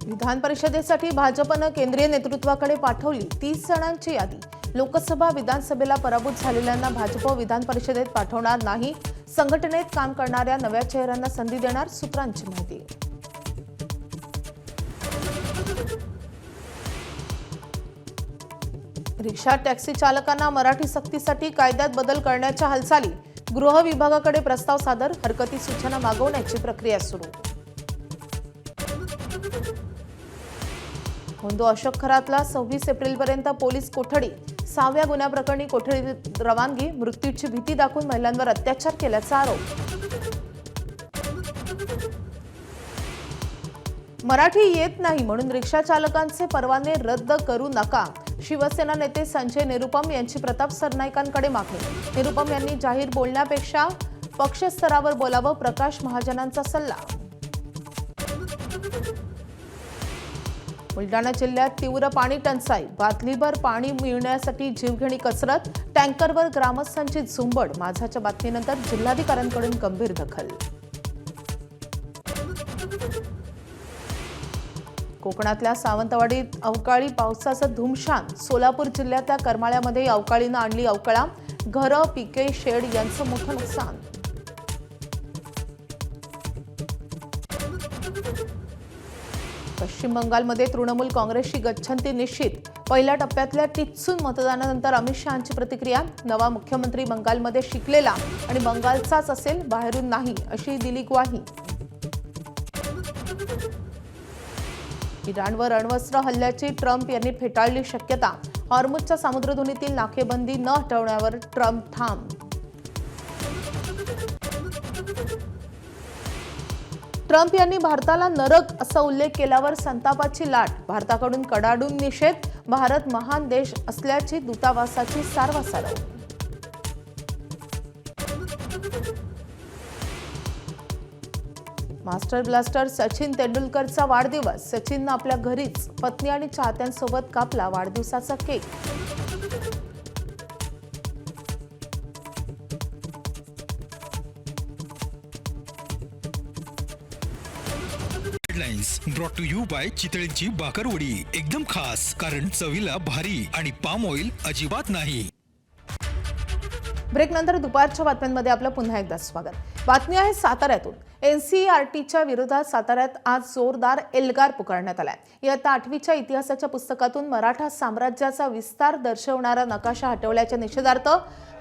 विधान परिषदेसाठी भाजपनं केंद्रीय नेतृत्वाकडे पाठवली 30 जणांची यादी। लोकसभा विधानसभेला पराभूत झालेल्यांना भाजप विधान परिषदेत पाठवणार नाही। संघटनेत काम करणाऱ्या नव्या चेहऱ्यांना संधी देणार, सूत्रांची माहिती। रिक्षा टॅक्सी चालकांना मराठी सक्तीसाठी कायद्यात बदल करण्याच्या हालचाली। गृह विभागाकडे प्रस्ताव सादर, हरकती सूचना मागवण्याची प्रक्रिया सुरू। होंदो अशोक खरातला 26 एप्रिलपर्यंत पोलीस कोठडी। 6व्या गुन्ह्याप्रकरणी कोठडीत रवानगी। मृत्यूची भीती दाखवून महिलांवर अत्याचार केल्याचा आरोप। मराठी येत नाही म्हणून रिक्षा चालकांचे परवाने रद्द करू नका। शिवसेना नेते संजय निरुपम यांची प्रताप सरनाईकांकडे मागणी। निरुपम यांनी जाहीर बोलण्यापेक्षा पक्षस्तरावर बोलावं, प्रकाश महाजनांचा सल्ला। बुलढाणा जिल्ह्यात तीव्र पाणी टंचाई। बाटलीभर पाणी मिळण्यासाठी जीवघेणी कसरत। टँकरवर ग्रामस्थांची झुंबड। माझाच्या बातमीनंतर जिल्हाधिकाऱ्यांकडून गंभीर दखल। कोकणातल्या सावंतवाडीत अवकाळी पावसाचं धुमशान। सोलापूर जिल्ह्यातल्या करमाळ्यामध्ये अवकाळीनं आणली अवकळा। घरं, पिके, शेड यांचं मोठं नुकसान। पश्चिम बंगालमध्ये तृणमूल काँग्रेसची गच्छंती निश्चित। पहिल्या टप्प्यातल्या टिच्चून मतदानानंतर अमित शहांची प्रतिक्रिया। नवा मुख्यमंत्री बंगालमध्ये शिकलेला आणि बंगालचाच असेल, बाहेरून नाही, अशी दिली ग्वाही। इराणवर अण्वस्त्र हल्ल्याची ट्रम्प यांनी फेटाळली शक्यता। हॉर्मुझच्या सामुद्रधुनीतील नाकेबंदी न हटवण्यावर ट्रम्प ठाम। ट्रम्प यांनी भारताला नरक असा उल्लेख केल्यावर संतापाची लाट। भारताकडून कडाडून निषेध। भारत महान देश असल्याची दूतावासाची सारवासारव। मास्टर ब्लास्टर सचिन तेंडुलकरचा वाढदिवस। सचिननं आपल्या घरीच पत्नी आणि चाहत्यांसोबत कापला वाढदिवसाचा cake. Headlines brought to you by चितळेंची बाकरवडी। एकदम खास, कारण चवीला भारी आणि पाम ऑइल अजिबात नाही। ब्रेक नंतर दुपारच्या बातम्यांमध्ये आपलं पुन्हा एकदा स्वागत। बातमी आहे साताऱ्यातून। एनसीईआरटीच्या विरोधात साताऱ्यात आज जोरदार एल्गार पुकारण्यात आलाय। इयत्ता 8वीच्या इतिहासाच्या पुस्तकातून मराठा साम्राज्याचा विस्तार दर्शवणारा नकाशा हटवल्याच्या निषेधार्थ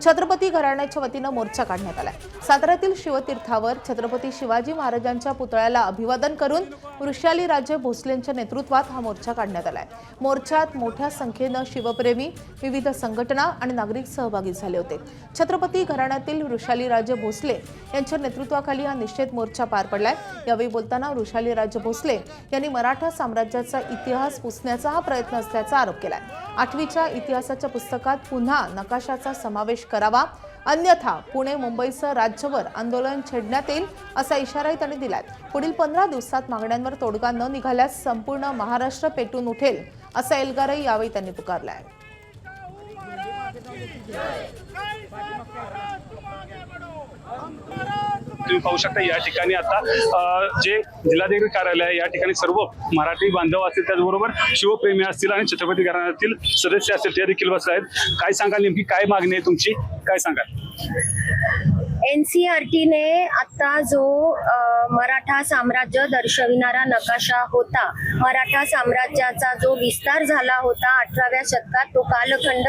छत्रपती घराण्याच्या वतीनं मोर्चा काढण्यात आलाय। साताऱ्यातील शिवतीर्थावर छत्रपती शिवाजी महाराजांच्या पुतळ्याला अभिवादन करून वृषाली राजे भोसलेंच्या नेतृत्वात हा मोर्चा काढण्यात आलाय। मोर्चात मोठ्या संख्येनं शिवप्रेमी, विविध संघटना आणि नागरिक सहभागी झाले होते। छत्रपती घराण्यातील वृषाली राजे भोसले यांच्या नेतृत्वाखाली हा निषेध मोर्चा पार पडलाय। यावेळी बोलताना वृषाली राजे भोसले यांनी मराठा साम्राज्याचा इतिहास पुसण्याचा हा प्रयत्न असल्याचा आरोप केलाय। 8वीच्या इतिहासाच्या पुस्तकात पुन्हा नकाशाचा समावेश करावा, अन्यथा पुणे मुंबईसह राज्यभर आंदोलन छेडण्यात येईल असा इशाराही त्यांनी दिलाय। पुढील 15 दिवसात मागण्यांवर तोडगा न निघाल्यास संपूर्ण महाराष्ट्र पेटून उठेल असा एल्गारही यावेळी त्यांनी पुकारलाय। तुम्ही पाहू शकता या ठिकाणी आता जे जिल्हाधिकारी कार्यालय आहे, या ठिकाणी सर्व मराठी बांधव असतील, त्याचबरोबर शिवप्रेमी असतील आणि छत्रपती घराण्यातील सदस्य असतील ते देखील बसले आहेत। काय सांगाल, नेमकी काय मागणी आहे तुमची, काय सांगाल? एनसीईआरटीने आता जो मराठा साम्राज्य दर्शविणारा नकाशा होता, मराठा साम्राज्याचा जो विस्तार झाला होता 18व्या शतकात, तो कालखंड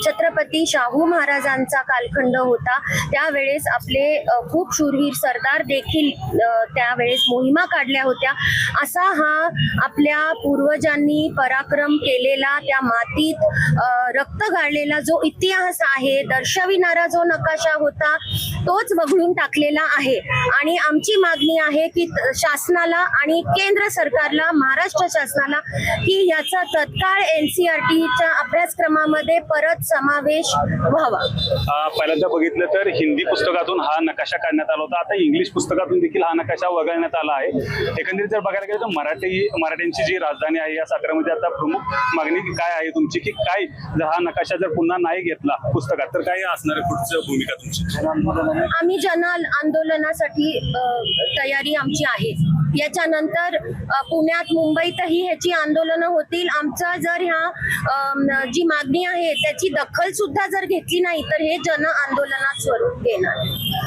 छत्रपती शाहू महाराजांचा कालखंड होता। त्यावेळेस आपले खूप शूरवीर सरदार देखील त्यावेळेस मोहिमा काढल्या होत्या। असा हा आपल्या पूर्वजांनी पराक्रम केलेला, त्या मातीत रक्त गाळलेला जो इतिहास आहे, दर्शविणारा जो नकाशा होता, तोच वगळून टाकलेला आहे। आणि आमची मागणी आहे की शासनाला आणि केंद्र सरकारला, महाराष्ट्र शासनाला, की याचा तत्काळ NCERTच्या अभ्यासक्रमामध्ये परत समावेश व्हावा. पहिल्यांदा बघितलं तर हिंदी पुस्तकातून हा नकाशा काढण्यात आला होता. आता इंग्लिश पुस्तकातून देखील हा नकाशा वगळण्यात आला आहे. एकंदरीत जर बघायला गेलं तर मराठ्यांची जी राजधानी आहे या साताऱ्यामध्ये आता प्रमुख मागणी काय आहे तुमची, की काय जर हा नकाशा जर पुन्हा नाही घेतला पुस्तकात तर काय असणार आहे पुढची भूमिका तुमची? आम्ही जन आंदोलनासाठी तयारी आमची आहे. याच्यानंतर पुण्यात, मुंबईतही ह्याची आंदोलनं होतील. आमचा जर ह्या जी मागणी आहे त्याची दखल सुद्धा जर घेतली नाही तर हे जन आंदोलनात स्वरूप घेणार,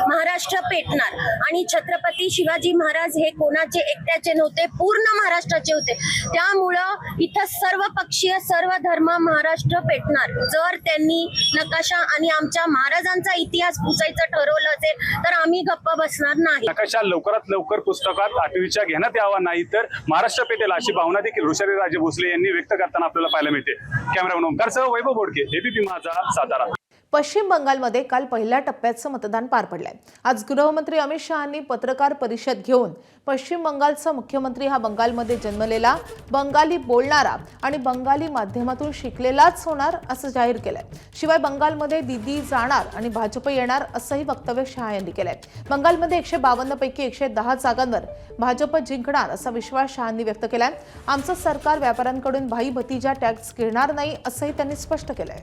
महाराष्ट्र पेटणार. आणि छत्रपती शिवाजी महाराज हे कोणाचे एकट्याचे नव्हते, पूर्ण महाराष्ट्राचे होते. त्यामुळं इथं सर्व पक्षीय, सर्व धर्म महाराष्ट्र पेटणार जर त्यांनी नकाशा आणि आमच्या महाराजांचा इतिहास पुसायचं ठरवलं असेल तर आम्ही गप्प बसणार नाही. नकाशा लवकरात लवकर पुस्तकात 8वीच्या घेण्यात यावा, नाही तर महाराष्ट्र पेटेल अशी भावना देखील ऋषाली राजे भोसले यांनी व्यक्त करताना आपल्याला पाहायला मिळते. कॅमेरामन ओमकारसह वैभव बोडके, ABP माझा, सातारा. पश्चिम बंगालमध्ये काल पहिल्या टप्प्याचं मतदान पार पडलंय. आज गृहमंत्री अमित शहांनी पत्रकार परिषद घेऊन पश्चिम बंगालचा मुख्यमंत्री हा बंगालमध्ये जन्मलेला, बंगाली बोलणारा आणि बंगाली माध्यमातून शिकलेलाच होणार असं जाहीर केलंय. शिवाय बंगालमध्ये दीदी जाणार आणि भाजप येणार असंही वक्तव्य शहा यांनी केलंय. बंगालमध्ये 152 पैकी 110 जागांवर भाजप जिंकणार असा विश्वास शहांनी व्यक्त केलाय. आमचं सरकार व्यापाऱ्यांकडून भाई भतीजा टॅक्स घेणार नाही असंही त्यांनी स्पष्ट केलंय.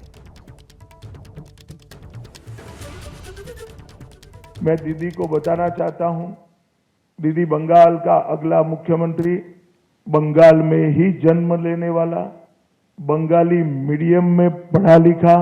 मैं दीदी को बताना चाहता हूं, दीदी बंगाल का अगला मुख्यमंत्री, बंगाल में ही जन्म लेने वाला, बंगाली मीडियम में पढ़ा लिखा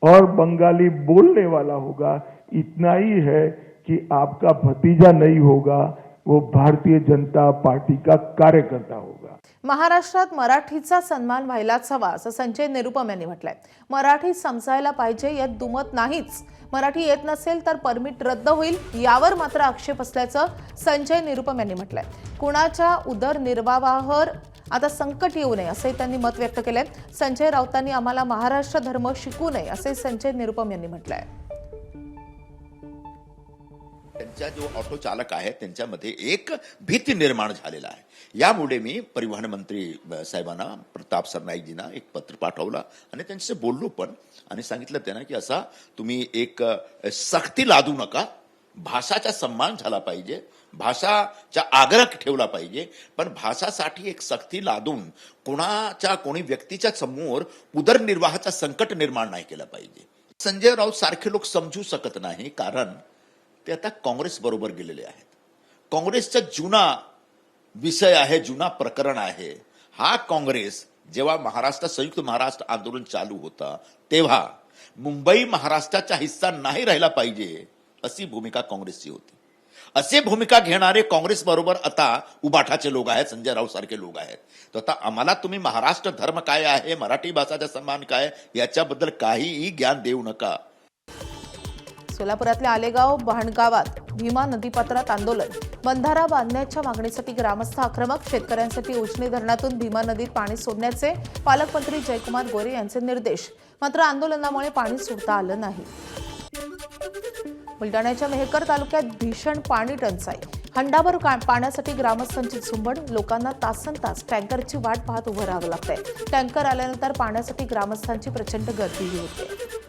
और बंगाली बोलने वाला होगा. इतना ही है कि आपका भतीजा नहीं होगा, वो भारतीय जनता पार्टी का कार्यकर्ता होगा. महाराष्ट्रात मराठीचा सन्मान व्हायलाच हवा असं संजय निरुपम यांनी म्हटलंय. मराठी समजायला पाहिजे यात दुमत नाहीच. मराठी येत नसेल तर परमिट रद्द होईल यावर मात्र आक्षेप असल्याचं संजय निरुपम यांनी म्हटलंय. कुणाच्या उदरनिर्वाहावर आता संकट येऊ नये असंही त्यांनी मत व्यक्त केलंय. संजय राऊतांनी आम्हाला महाराष्ट्र धर्म शिकू नये असे संजय निरुपम यांनी म्हटलंय. त्यांच्या जो ऑटो चालक आहे त्यांच्यामध्ये एक भीती निर्माण झालेला आहे. यामुळे मी परिवहन मंत्री साहेबांना, प्रताप सरनाईकजींना एक पत्र पाठवलं आणि त्यांच्याशी बोललो पण, आणि सांगितलं त्यांना की असा तुम्ही एक सक्ती लादू नका. भाषाचा सन्मान झाला पाहिजे, भाषाचा आग्रह ठेवला पाहिजे, पण भाषासाठी एक सक्ती लादून कोणी व्यक्तीच्या समोर उदरनिर्वाहाचा संकट निर्माण नाही केला पाहिजे. संजय राऊत सारखे लोक समजू शकत नाही, कारण ते आता काँग्रेस बरोबर गेलेले आहेत. काँग्रेसचा जुना विषय आहे, जुना प्रकरण आहे. हा काँग्रेस जेव्हा संयुक्त महाराष्ट्र आंदोलन चालू होता तेव्हा मुंबई महाराष्ट्राचा हिस्सा नाही राहिला पाहिजे अशी भूमिका काँग्रेसची होती. असे भूमिका घेणारे काँग्रेस बरोबर आता उबाठाचे लोक आहेत, संजय राऊत सारखे लोक आहेत. तर आता आम्हाला तुम्ही महाराष्ट्र धर्म काय आहे, मराठी भाषाचा सन्मान काय याच्याबद्दल काहीही ज्ञान देऊ नका. सोलापुरातल्या आलेगाव भाणगावात भीमा नदीपात्रात आंदोलन. बंधारा बांधण्याच्या मागणीसाठी ग्रामस्थ आक्रमक. शेतकऱ्यांसाठी उजनी धरणातून भीमा नदीत पाणी सोडण्याचे पालकमंत्री जयकुमार गोरे यांचे निर्देश. मात्र आंदोलनामुळे पाणी सोडता आलं नाही. बुलढाण्याच्या मेहकर तालुक्यात भीषण पाणी टंचाई. हंडाभर पाण्यासाठी ग्रामस्थांची झुंबड. लोकांना तासनतास टँकरची वाट पाहत उभं राहावं लागतंय. टँकर आल्यानंतर पाण्यासाठी ग्रामस्थांची प्रचंड गर्दीही होते.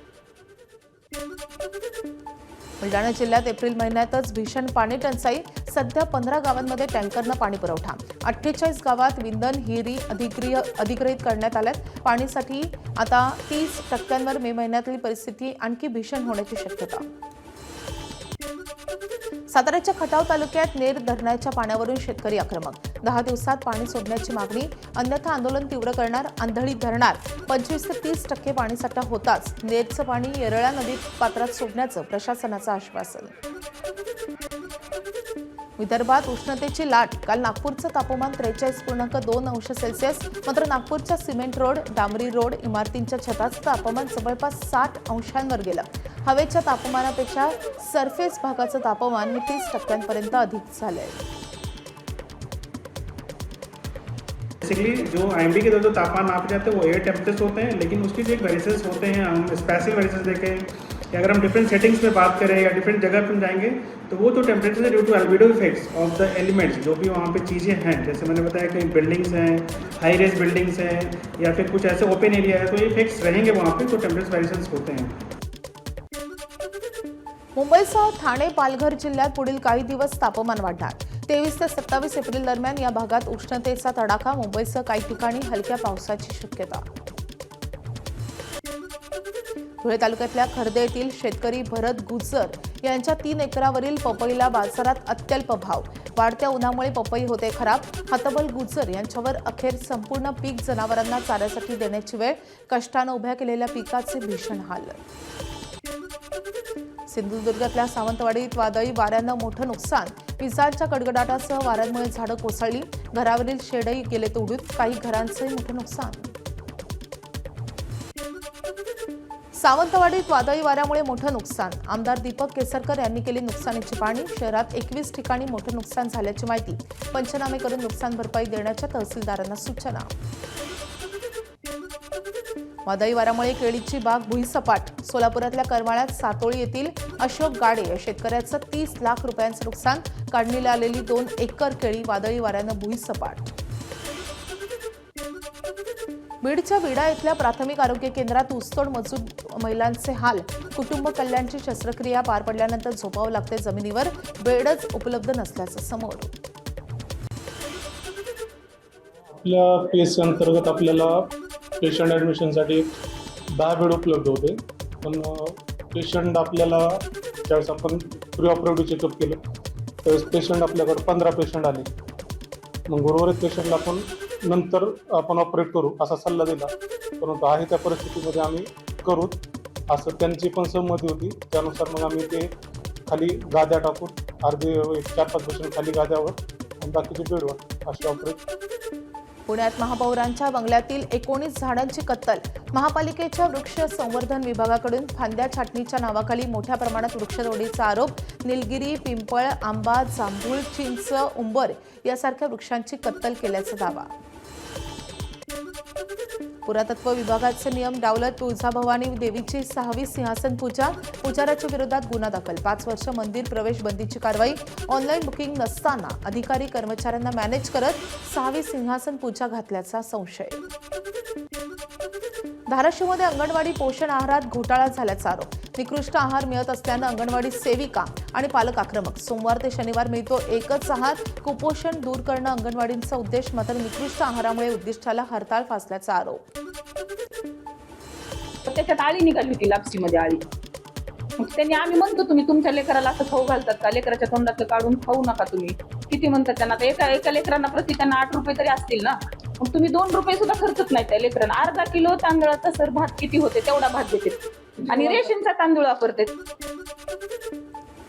बुलढाणा जिल्ह्यात एप्रिल महिन्यातच भीषण पाणी टंचाई. सध्या 15 गावांमध्ये टँकरनं पाणी पुरवठा. 48 गावात विंधन हिरी अधिग्रहित करण्यात आल्यात. पाणीसाठी आता 30% मे महिन्यातली परिस्थिती आणखी भीषण होण्याची शक्यता. साताऱ्याच्या खटाव तालुक्यात नेर धरणाच्या पाण्यावरून शेतकरी आक्रमक. 10 दिवसात पाणी सोडण्याची मागणी, अन्यथा आंदोलन तीव्र करणार. आंधळी धरणार 25 ते 30% पाणीसाठा होताच नेरचं पाणी येरळा नदीत पात्रात सोडण्याचं प्रशासनाचं आश्वासन. विदर्भात उष्णतेची लाट. काल नागपूरचं तापमान 43.2 अंश सेल्सिअस. मात्र नागपूरच्या सिमेंट रोड, डांबरी रोड, इमारतींच्या छताचं तापमान जवळपास 60 अंशांवर गेलं. हवेच्या तापमानापेक्षा सरफेस भागाचं तापमान हे 30% अधिक झालंय. बेसिकली जो IMD के जो तापमान नापे जाते हैं वो एयर टेम्परेचर होते हैं, लेकिन उसके जो एक वेरिएशंस होते हैं, हम स्पेशल वेरिएशंस देखें कि अगर हम डिफरेंट सेटिंग्स में बात करें या डिफरेंट जगह पर जाएंगे तो वो तो टेम्परेचर से due to albedo effects of the elements जो भी वहाँ पे चीज़ें हैं, जैसे मैंने बताया कहीं बिल्डिंग्स हैं, हाई रेज बिल्डिंग्स हैं या फिर कुछ ऐसे ओपन एरिया है, तो ये इफेक्ट्स रहेंगे वहाँ पे, तो टेम्परेचर वेरिएशंस होते हैं। मुंबईसह ठाणे, पालघर जिल्ह्यात पुढील काही दिवस तापमान वाढणार। 23 ते 27 एप्रिल दरम्यान या भागात उष्णतेचा तडाखा, मुंबईसह काही ठिकाणी हलक्या पावसाची शक्यता। धुळे तालुक्यातल्या खर्दे येथील शेतकरी भरत गुजर यांच्या 3 एकरावरील पपईला बाजारात अत्यल्प भाव, वाढत्या उन्हामुळे पपई होते खराब। हतबल गुजर यांच्यावर अखेर संपूर्ण पीक जनावरांना चाऱ्यासाठी देण्याची वेळ, कष्टानं उभ्या केलेल्या पिकाचे भीषण हाल। सिंधुदुर्गातल्या सावंतवाडीत वादळी वाऱ्यानं मोठं नुकसान, विजांच्या कडकडाटासह वाऱ्यांमुळे झाडं कोसळली, घरावरील शेडही गेले तोडून, काही घरांचंही मोठं नुकसान। सावंतवाडीत वादळी वाऱ्यामुळे मोठं नुकसान, आमदार दीपक केसरकर यांनी केली नुकसानीची पाहणी। शहरात 21 ठिकाणी मोठं नुकसान झाल्याची माहिती, पंचनामे करून नुकसान भरपाई देण्याच्या तहसीलदारांना सूचना। वादळी वाऱ्यामुळे केळीची बाग भुईसपाट, सोलापुरातल्या करमाळ्यात सातोळी येथील अशोक गाडे या शेतकऱ्याचं 30 लाख रुपयांचं नुकसान, काढणीला आलेली 2 एकर केळी वादळी वाऱ्यानं भुईसपाट। बीडच्या विडा इथल्या प्राथमिक आरोग्य केंद्रात ऊसतोड मजूर महिलांचे हाल, कुटुंब कल्याणची शस्त्रक्रिया पार पडल्यानंतर झोपावं लागते जमिनीवर, बेडच उपलब्ध नसल्याचं समोर। आपल्या पीएससी अंतर्गत आपल्याला पेशंट ॲडमिशनसाठी 10 बेड उपलब्ध होते, पण पेशंट आपल्याला ज्यावेळेस आपण प्री ऑपरेटिव्ह चेकअप केलं त्यावेळेस पेशंट आपल्याकडे 15 पेशंट आले। मग उर्वरित पेशंटला आपण नंतर आपण ऑपरेट करू असा सल्ला दिला, परंतु आहे त्या परिस्थितीमध्ये आम्ही करू असं त्यांची पण सहमती होती। त्यानुसार मग आम्ही ते खाली गाद्या टाकून अर्धे 4-5 पेशंट खाली गाद्यावर आणि बाकीचे बेडवर असे ऑपरेट। पुण्यात महापौरांच्या बंगल्यातील 19 झाडांची कत्तल, महापालिकेच्या वृक्ष संवर्धन विभागाकडून फांद्या छाटणीच्या नावाखाली मोठ्या प्रमाणात वृक्षतोडीचा आरोप। निलगिरी, पिंपळ, आंबा, जांभूळ, चिंच, उंबर यासारख्या वृक्षांची कत्तल केल्याचा दावा। पुरातत्व विभागाचे नियम डावलत तुळजाभवानी देवीची 6वी सिंहासन पूजा, पुजाऱ्याच्या विरोधात गुन्हा दाखल, 5 वर्ष मंदिर प्रवेश बंदीची कारवाई। ऑनलाईन बुकिंग नसताना अधिकारी कर्मचाऱ्यांना मॅनेज करत 6वी सिंहासन पूजा घातल्याचा संशय। धाराशिवमध्ये अंगणवाडी पोषण आहारात घोटाळा झाल्याचा आरोप, निकृष्ट आहार मिळत असल्यानं अंगणवाडी सेविका आणि पालक आक्रमक। सोमवार ते शनिवार मिळतो एकच आहार, कुपोषण दूर करणं अंगणवाडींचा उद्देश, मात्र निकृष्ट आहारामुळे उद्दिष्टाला हरताळ फासल्याचा आरोप। त्याच्यात आळी निघाली होती, लापसीमध्ये आळी। मग त्यांनी आम्ही म्हणतो तुम्ही तुमच्या लेकराला असं खाऊ घालतात का, लेकराच्या तोंडातलं काढून खाऊ नका तुम्ही, किती म्हणतात त्यांना, तर एका लेकरांना प्रति त्यांना 8 रुपये तरी असतील ना, मग तुम्ही 2 रुपये सुद्धा खर्चत नाही त्या लेकरांना। अर्धा किलो तांदळाचा सर भात किती होते तेवढा भात देते आणि रेशनचा तांदूळ वापरते।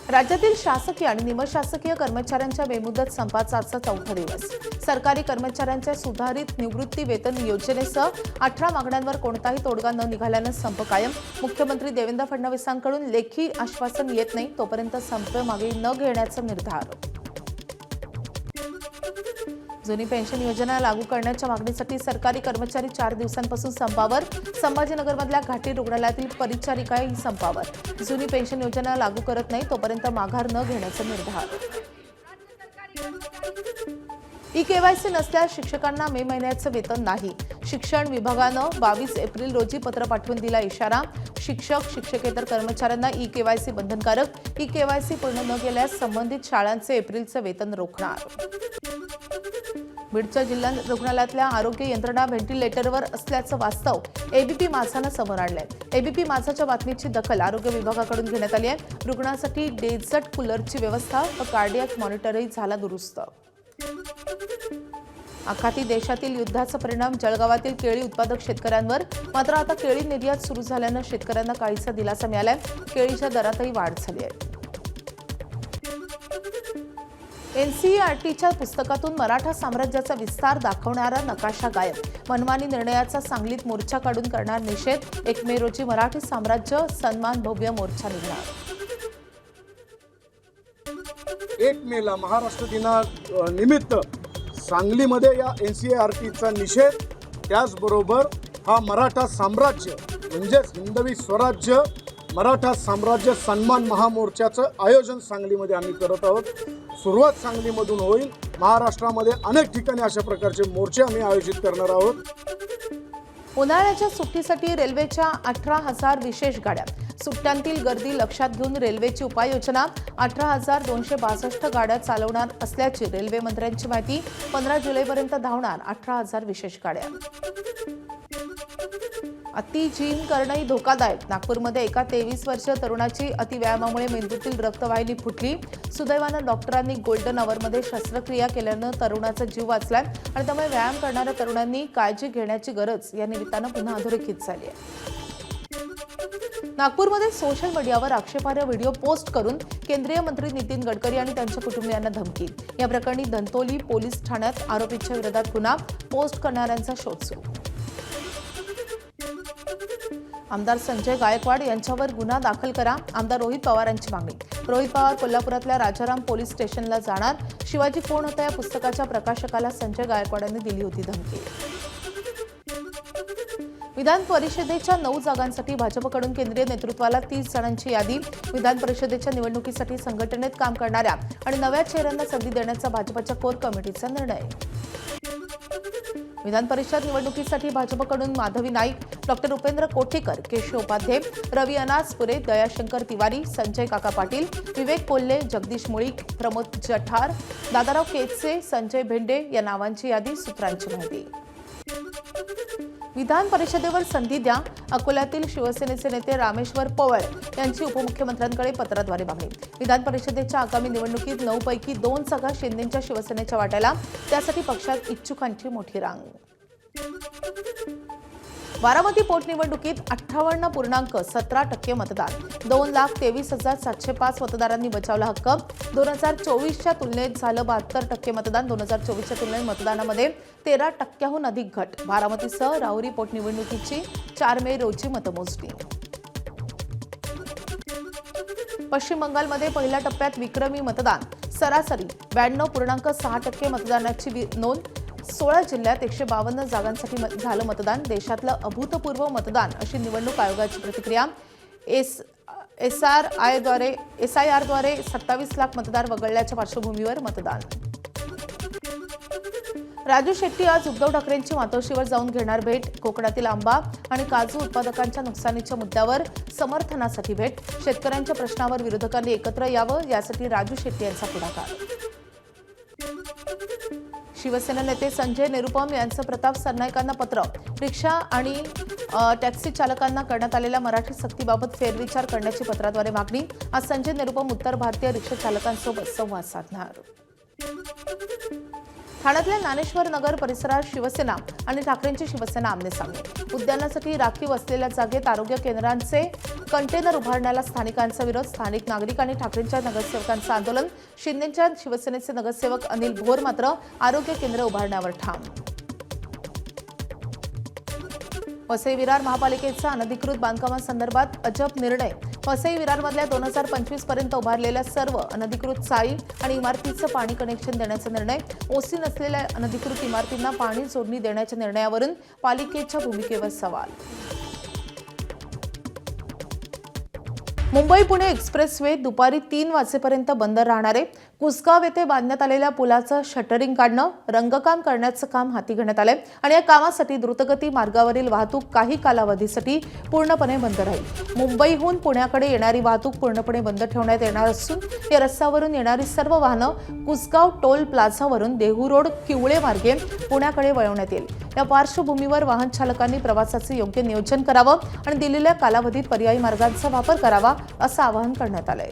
राज्यातील शासकीय आणि निमशासकीय कर्मचाऱ्यांच्या बेमुदत संपाचा आजचा 4था दिवस। सरकारी कर्मचाऱ्यांच्या सुधारित निवृत्ती वेतन योजनेसह 18 मागण्यांवर कोणताही तोडगा न निघाल्यानं संप कायम। मुख्यमंत्री देवेंद्र फडणवीसांकडून लेखी आश्वासन येत नाही तोपर्यंत संप मागे न घेण्याचा निर्धार। जुनी पेन्शन योजना लागू करण्याच्या मागणीसाठी सरकारी कर्मचारी 4 दिवसांपासून संपावर। संभाजीनगरमधल्या घाटी रुग्णालयातील परिचारिकाही संपावर। जुनी पेन्शन योजना लागू करत नाही तोपर्यंत माघार न घेण्याचा निर्धार। ई-केवायसी नसल्यास शिक्षकांना मे महिन्याचं वेतन नाही, शिक्षण विभागानं 22 एप्रिल रोजी पत्र पाठवून दिला इशारा। शिक्षक, शिक्षकेतर कर्मचाऱ्यांना ई-केवायसी बंधनकारक, ई-केवायसी पूर्ण न केल्यास संबंधित शाळांचे एप्रिलचं वेतन रोखणार। बीडच्या जिल्हा रुग्णालयातल्या आरोग्य यंत्रणा व्हेंटिलेटरवर असल्याचं वास्तव एबीपी माझानं समोर आणलंय। एबीपी माझाच्या बातमीची दखल आरोग्य विभागाकडून घेण्यात आली आहे। रुग्णांसाठी डेझर्ट कूलरची व्यवस्था व कार्डियक मॉनिटरही झाला दुरुस्त। आखाती देशातील युद्धाचा परिणाम जळगावातील केळी उत्पादक शेतकऱ्यांवर, मात्र आता केळी निर्यात सुरू झाल्यानं शेतकऱ्यांना काहीसा दिलासा मिळालाय। केळीच्या दरातही वाढ झाली आहे। एनसीईआरटीच्या पुस्तकातून मराठा साम्राज्याचा विस्तार दाखवणारा नकाशा गायब, मनमानी निर्णयाचा सांगलीत मोर्चा काढून करणार निषेध। 1 मे रोजी मराठी साम्राज्य सन्मान भव्य मोर्चा निघणार। 1 मेला महाराष्ट्र दिना निमित्त सांगलीमध्ये या एनसीईआरटीचा निषेध, त्याचबरोबर हा मराठा साम्राज्य म्हणजेच हिंदवी स्वराज्य मराठा साम्राज्य सन्मान महामोर्चाचं आयोजन सांगलीमध्ये आम्ही करत आहोत. सुरुवात सांगलीमधून होईल. महाराष्ट्रामध्ये अनेक ठिकाणी अशा प्रकारचे मोर्चे आम्ही आयोजित करणार आहोत. उन्हाळ्याच्या सुट्टीसाठी रेल्वेच्या 18,000 विशेष गाड्या. सुट्ट्यांतील गर्दी लक्षात घेऊन रेल्वेची उपाययोजना. 18,262 गाड्या चालवणार असल्याची रेल्वे मंत्र्यांची माहिती. 15 जुलैपर्यंत धावणार 18,000 विशेष गाड्या. अतिजीन करणंही धोकादायक. नागपूरमध्ये एका 23 वर्षीय तरुणाची अतिव्यायामामुळे मेंदूतील रक्तवाहिनी फुटली. सुदैवानं डॉक्टरांनी गोल्डन आवरमध्ये शस्त्रक्रिया केल्यानं तरुणाचा जीव वाचलाय आणि त्यामुळे व्यायाम करणाऱ्या तरुणांनी काळजी घेण्याची गरज या निमित्तानं पुन्हा अधोरेखित झाली आहे. नागपूरमध्ये सोशल मीडियावर आक्षेपार्ह व्हिडिओ पोस्ट करून केंद्रीय मंत्री नितीन गडकरी आणि त्यांच्या कुटुंबियांना धमकी. या प्रकरणी धंतोली पोलीस ठाण्यात आरोपींच्या विरोधात गुन्हा. पोस्ट करणाऱ्यांचा शोध सुरू. आमदार संजय गायकवाड यांच्यावर गुन्हा दाखल करा. आमदार रोहित पवारांची मागणी. रोहित पवार कोल्हापुरातल्या राजाराम पोलीस स्टेशनला जाणार. शिवाजी कोण होता या पुस्तकाच्या प्रकाशकाला संजय गायकवाड यांनी दिली होती धमकी. विधान परिषदेच्या 9 जागांसाठी भाजपकडून केंद्रीय नेतृत्वाला 30 जणांची यादी. विधान परिषदेच्या निवडणुकीसाठी संघटनेत काम करणाऱ्या आणि नव्या चेहऱ्यांना संधी देण्याचा भाजपच्या कोर कमिटीचा निर्णय. विधान परिषद निवडणुकीसाठी भाजपकडून माधवी नाईक, डॉक्टर उपेंद्र कोठेकर, केशव उपाध्ये, रवी अनासपुरे, दयाशंकर तिवारी, संजय काका पाटील, विवेक कोल्हे, जगदीश मुळीक, प्रमोद जठार, दादाराव केतसे, संजय भेंडे या नावांची यादी. सूत्रांची माहिती. विधान परिषदेवर संधी द्या. अकोल्यातील शिवसेनेचे नेते रामेश्वर पवार यांची उपमुख्यमंत्र्यांकडे पत्राद्वारे मागणी. विधान परिषदेच्या आगामी निवडणुकीत 9 पैकी 2 जागा शिंदेच्या शिवसेनेच्या वाट्याला. त्यासाठी पक्षात इच्छुकांची मोठी रांग. बारामती पोटनिवडणुकीत 58.17% मतदान. 2,23,705 मतदारांनी बजावला हक्क. 2024च्या तुलनेत झालं 72% मतदान. 2024च्या तुलनेत मतदानामध्ये 13% अधिक घट. बारामतीसह राहुरी पोटनिवडणुकीची 4 मे रोजी मतमोजणी. पश्चिम बंगालमध्ये पहिल्या टप्प्यात विक्रमी मतदान. सरासरी 92.6% मतदानाची नोंद. 16 जिल्ह्यात 152 जागांसाठी झालं मतदान. देशातलं अभूतपूर्व मतदान अशी निवडणूक आयोगाची प्रतिक्रिया. SIRद्वारे 27 लाख मतदार वगळल्याच्या पार्श्वभूमीवर मतदान. राजू शेट्टी आज उद्धव ठाकरेंची मातोश्रीवर जाऊन घेणार भेट. कोकणातील आंबा आणि काजू उत्पादकांच्या नुकसानीच्या मुद्द्यावर समर्थनासाठी भेट. शेतकऱ्यांच्या प्रश्नावर विरोधकांनी एकत्र यावं यासाठी राजू शेट्टी यांचा पुढाकार. शिवसेना नेते संजय निरुपम यांचं प्रताप सरनाईकांना पत्र. रिक्षा आणि टॅक्सी चालकांना करण्यात आलेल्या मराठी सक्तीबाबत फेरविचार करण्याची पत्राद्वारे मागणी. आज संजय निरुपम उत्तर भारतीय रिक्षा चालकांसोबत संवाद साधणार. ठाण्यातल्या ज्ञानेश्वर नगर परिसरात शिवसेना आणि ठाकरेंची शिवसेना आमनेसामने. उद्यानासाठी राखीव असलेल्या जागेत आरोग्य केंद्रांचे कंटेनर उभारण्याला स्थानिकांचा विरोध. स्थानिक नागरिक आणि ठाकरेंच्या नगरसेवकांचं आंदोलन. शिंदेच्या शिवसेनेचे नगरसेवक अनिल भोर मात्र आरोग्य केंद्र उभारण्यावर ठाम. वसई विरार महापालिकेच्या अनधिकृत बांधकामांसंदर्भात अजब निर्णय. वसई विरारमधल्या 2025 पर्यंत उभारलेल्या सर्व अनधिकृत चाळी आणि इमारतीचं पाणी कनेक्शन देण्याचा निर्णय. ओसी नसलेल्या अनधिकृत इमारतींना पाणी जोडणी देण्याच्या निर्णयावरून पालिकेच्या भूमिकेवर सवाल. मुंबई पुणे एक्सप्रेसवे दुपारी 3 वाजेपर्यंत बंद राहणार आहे. कुसगाव येथे बांधण्यात आलेल्या पुलाचं शटरिंग काढणं, रंगकाम करण्याचं काम हाती घेण्यात आलंय आणि या कामासाठी द्रुतगती मार्गावरील वाहतूक काही कालावधीसाठी पूर्णपणे बंद राहील. मुंबईहून पुण्याकडे येणारी वाहतूक पूर्णपणे बंद ठेवण्यात येणार असून या रस्त्यावरून येणारी सर्व वाहनं कुसगाव टोल प्लाझावरून देहू रोड किवळे मार्गे पुण्याकडे वळवण्यात येईल. या पार्श्वभूमीवर वाहन चालकांनी प्रवासाचे योग्य नियोजन करावं आणि दिलेल्या कालावधीत पर्यायी मार्गांचा वापर करावा असं आवाहन करण्यात आलंय.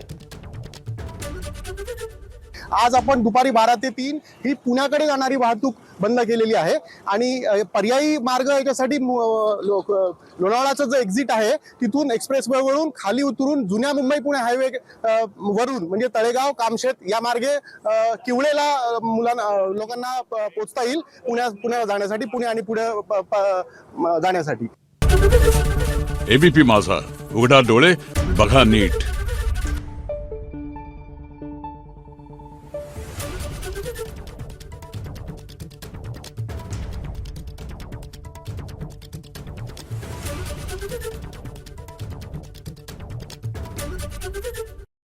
आज आपण दुपारी 12 ते 3 ही पुण्याकडे जाणारी वाहतूक बंद केलेली आहे आणि पर्यायी मार्ग याच्यासाठी लोणावळाचं जे एक्झिट आहे तिथून एक्सप्रेसवेवरून खाली उतरून जुन्या मुंबई पुणे हायवे वरून म्हणजे तळेगाव कामशेत या मार्गे किवळेला लोकांना पोहोचता येईल पुण्याला जाण्यासाठी, पुणे आणि पुढे जाण्यासाठी. एबीपी माझा, उघडा डोळे बघा नीट.